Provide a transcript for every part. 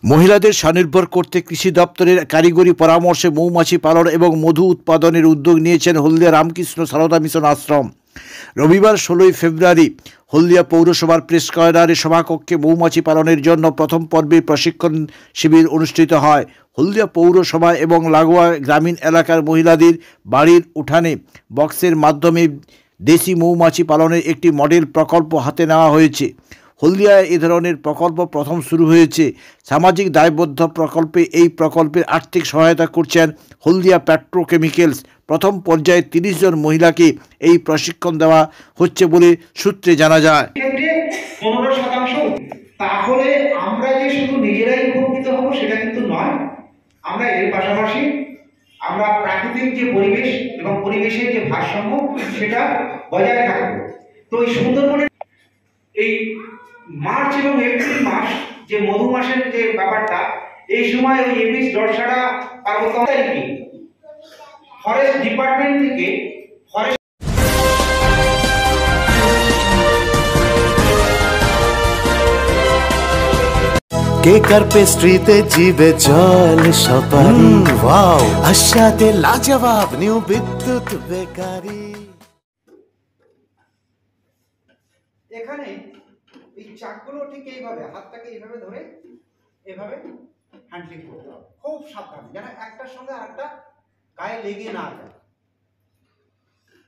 মহিলাদের স্বনির্ভর করতে কৃষি দপ্তরের কারিগরি পরামর্শে মৌমাছি পালন এবং মধু উৎপাদনের উদ্যোগ নিয়েছেন হলদিয়া রামকৃষ্ণ সারদা মিশন আশ্রম। রবিবার 16 ফেব্রুয়ারি হলদিয়া পৌরসভার প্রেস কর্নারে সভাকক্ষে মৌমাছি পালনের জন্য প্রথম পর্বের প্রশিক্ষণ শিবির অনুষ্ঠিত হয়। হলদিয়া পৌরসভা এবং লাগোয়া গ্রামীণ এলাকার মহিলাদের বাড়ির উঠানে বক্সের মাধ্যমে দেশি মৌমাছি পালনের একটি মডেল প্রকল্প হাতে নেওয়া হয়েছে। হলদিয়ায় এ ধরনের প্রকল্প প্রথম শুরু হয়েছে। সামাজিক দায়বদ্ধ প্রকল্পে এই প্রকল্পের আর্থিক সহায়তা করছেন হলদিয়া পেট্রোকেমিক্যালস। প্রথম পর্যায়ে 30 জন মহিলাকে এই প্রশিক্ষণ দেওয়া হচ্ছে বলে সূত্রে জানা যায়। 15%। তাহলে আমরা যে শুধু নিজেরাই উপকৃত হব সেটা কিন্তু নয়, আমরা এর পাশাপাশি আমরা প্রাকৃতিক যে পরিবেশ এবং পরিবেশের যে ভারসাম্য সেটা বজায় রাখবো। তো এই সুন্দরবনের এই মার্চ এবং এপ্রিল মাস যে মধু মাসের যে ব্যাপারটা, এই সময় ওই এপিস ডরসাডা পার্বত্য অঞ্চলে ফরেস্ট ডিপার্টমেন্ট থেকে ফরেস্ট কেকার পেস্ট্রিতে জিবে জল সপারি, ওয়াও আশাতে লাজবাব নিউ বিদ্যুৎ বেকারি। এখানে এই চাকগুলো ঠিক এইভাবে হাতটাকে এইভাবে ধরে এভাবে হ্যান্ডলিং করতে হবে, খুব সাবধানে, যেন একটার সঙ্গে আরেকটা গায়ে লেগে না যায়।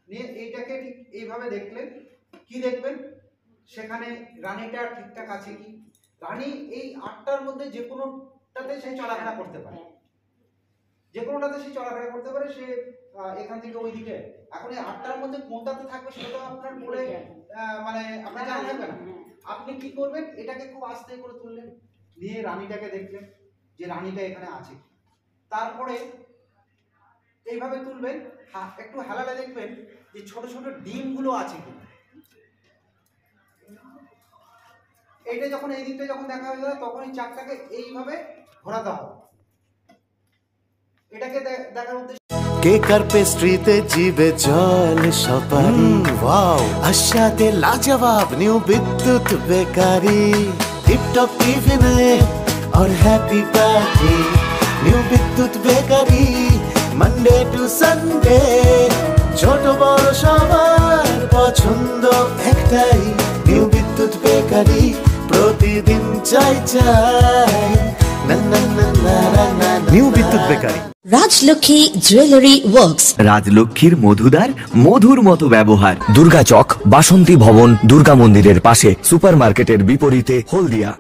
নিয়ে এইটাকে ঠিক এইভাবে দেখলেন, কি দেখবেন সেখানে রানীটা ঠিকঠাক আছে কি। রানী এই 8টার মধ্যে যে কোনোটাতে সে চলাফেরা করতে পারে, যে কোনোটাতে সে চলাফেরা করতে পারে। সে এখান থেকে ওই দিকে, এখন এই 8টার মধ্যে কোনটাতে থাকবে সেটা তো আপনার বলে মানে আপনার জানা থাকবে না। আপনি কি করবেন, এটাকে খুব আস্তে করে তুললেন, নিয়ে রানীটাকে দেখলেন যে রানীটা এখানে আছে। তারপরে এইভাবে তুলবেন, একটু হেলালে দেখবেন যে ছোট ছোট ডিমগুলো আছে কি। এইটা যখন এই দিকটা যখন দেখা হয়ে যাবে তখন এই চাকটাকে এইভাবে ঘোরাতে হবে। এটাকে দেখার উদ্দেশ্য কেকার পেস্ট্রিতে জিবে জল সপারি, ওয়াও আশাতে লাজবাব নিউ বিদ্যুৎ বেকারি। টিপটপ টিফিনে और happy party new Bidyut bakery. Monday to Sunday ছোট বড় সবার পছন্দ একটাই, নিউ বিদ্যুৎ বেকারি। প্রতিদিন চাই চাই না না না না না। New Bidyut bakery. Rajlakshmi jewellery works. রাজলক্ষ্মীর মধুদার মধুর মতো ব্যবহার। দুর্গা চক, বাসন্তী ভবন, দুর্গা মন্দিরের পাশে, সুপারমার্কেটের বিপরীতে, হলদিয়া।